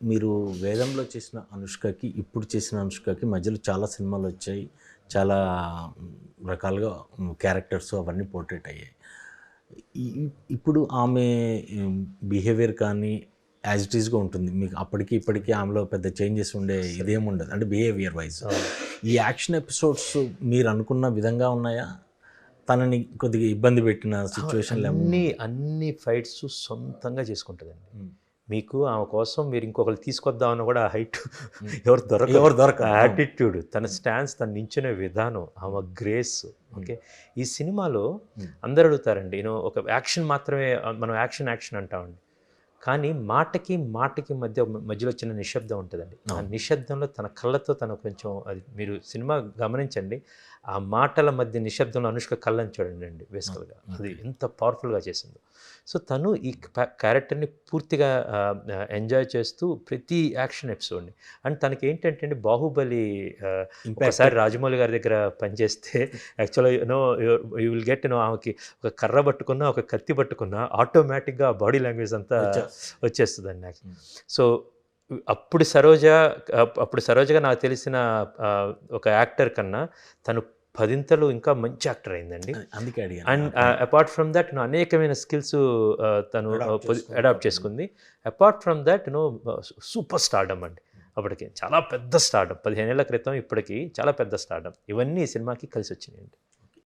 మీరు వేదంలో చేసిన అనుష్కకి, ఇప్పుడు చేసిన అనుష్కకి మధ్యలో చాలా సినిమాలు వచ్చాయి. చాలా రకాలుగా క్యారెక్టర్స్ అవన్నీ పోర్ట్రేట్ అయ్యాయి. ఇప్పుడు ఆమె బిహేవియర్ కానీ యాజ్ ఇట్ ఈస్గా ఉంటుంది. మీకు అప్పటికి ఇప్పటికీ ఆమెలో పెద్ద చేంజెస్ ఉండే ఇదేముండదు. అంటే బిహేవియర్ వైజ్. ఈ యాక్షన్ ఎపిసోడ్స్ మీరు అనుకున్న విధంగా ఉన్నాయా? తనని కొద్దిగా ఇబ్బంది పెట్టిన సిచ్యువేషన్లు అన్ని ఫైట్స్ సొంతంగా చేసుకుంటుందండి. మీకు ఆమె కోసం మీరు ఇంకొకరు తీసుకొద్దామని కూడా హైట్ ఎవరు దొరక యాటిట్యూడ్, తన స్టాన్స్, తను నించునే విధానం, ఆమె గ్రేస్. ఓకే, ఈ సినిమాలో అందరు అడుగుతారండి, నేను ఒక యాక్షన్ మాత్రమే, మనం యాక్షన్ అంటామండి, కానీ మాటకి మధ్యలో చిన్న నిశ్శబ్దం ఉంటుందండి. ఆ నిశ్శబ్దంలో తన కళ్ళతో తన కొంచెం, అది మీరు సినిమా గమనించండి, ఆ మాటల మధ్య నిశ్శబ్దంలో అనుష్క కళ్ళని చూడండి అండి బేసికల్గా, అది ఎంత పవర్ఫుల్గా చేసిందో. సో తను ఈ క్యారెక్టర్ని పూర్తిగా ఎంజాయ్ చేస్తూ ప్రతి యాక్షన్ ఎపిసోడ్ని, అండ్ తనకి ఏంటంటే అండి, బాహుబలి ఒకసారి రాజమౌళి గారి దగ్గర పనిచేస్తే యాక్చువల్గా యూ విల్ గెట్ ఆమెకి ఒక కర్ర పట్టుకున్నా, ఒక కత్తి పట్టుకున్నా ఆటోమేటిక్గా బాడీ లాంగ్వేజ్ అంతా వచ్చేస్తుందండి నాకు. సో అప్పుడు సరోజగా నాకు తెలిసిన ఒక యాక్టర్ కన్నా తను 10 ఇంకా మంచి యాక్టర్ అయిందండి. అండ్ అపార్ట్ ఫ్రమ్ దట్ అనేకమైన స్కిల్స్ తను అడాప్ట్ చేసుకుంది. Apart from that super stardom అండి. అప్పటికి చాలా పెద్ద స్టార్డమ్, 15 ఏళ్ల క్రితం ఇప్పటికి చాలా పెద్ద స్టార్డమ్. ఇవన్నీ ఈ సినిమాకి కలిసి వచ్చినాయండి.